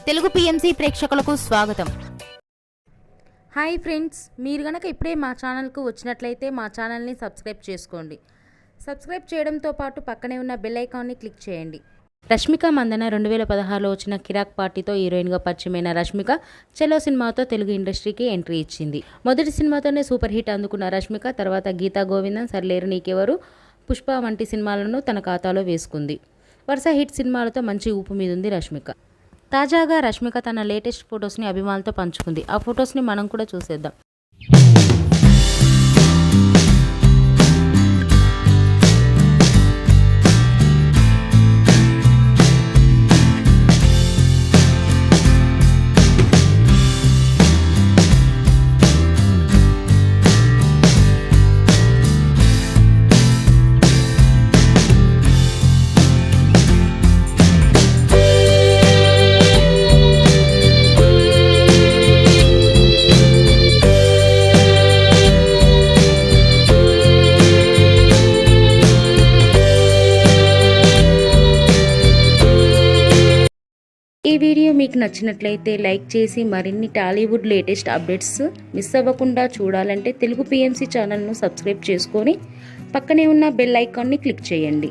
Telugu PMC ప్రేక్షకులకు స్వాగతం. Hi friends, మీరు గనక ఇప్పుడే మా ఛానల్కు వచ్చినట్లయితే మా ఛానల్ని సబ్స్క్రైబ్ చేసుకోండి. సబ్స్క్రైబ్ చేయడంతో పాటు పక్కనే ఉన్న బెల్ ఐకాన్ని క్లిక్ చేయండి. రష్మిక మందన 2016లో వచ్చిన కిరాక్ పార్టీతో హీరోయిన్గా పరిచయమైన రష్మిక చెలో సినిమాతో తెలుగు ఇండస్ట్రీకి ఎంట్రీ ఇచ్చింది. మొదటి సినిమాతోనే సూపర్ హిట్ అందుకున్న రష్మిక తర్వాత గీతా గోవిందం, సరిలేరు నీకెవరు, పుష్ప వంటి సినిమాలను తన ఖాతాలో వేసుకుంది. వరుస హిట్ సినిమాలతో మంచి ఊపు మీదుంది రష్మిక. తాజాగా రష్మిక తన లేటెస్ట్ ఫొటోస్ని అభిమానులతో పంచుకుంది. ఆ ఫొటోస్ని మనం కూడా చూసేద్దాం. ఈ వీడియో మీకు నచ్చినట్లయితే లైక్ చేసి మరిన్ని టాలీవుడ్ లేటెస్ట్ అప్డేట్స్ మిస్ అవ్వకుండా చూడాలంటే తెలుగు పిఎంసి ఛానల్ను సబ్స్క్రైబ్ చేసుకొని పక్కనే ఉన్న బెల్ ఐకాన్ని క్లిక్ చేయండి.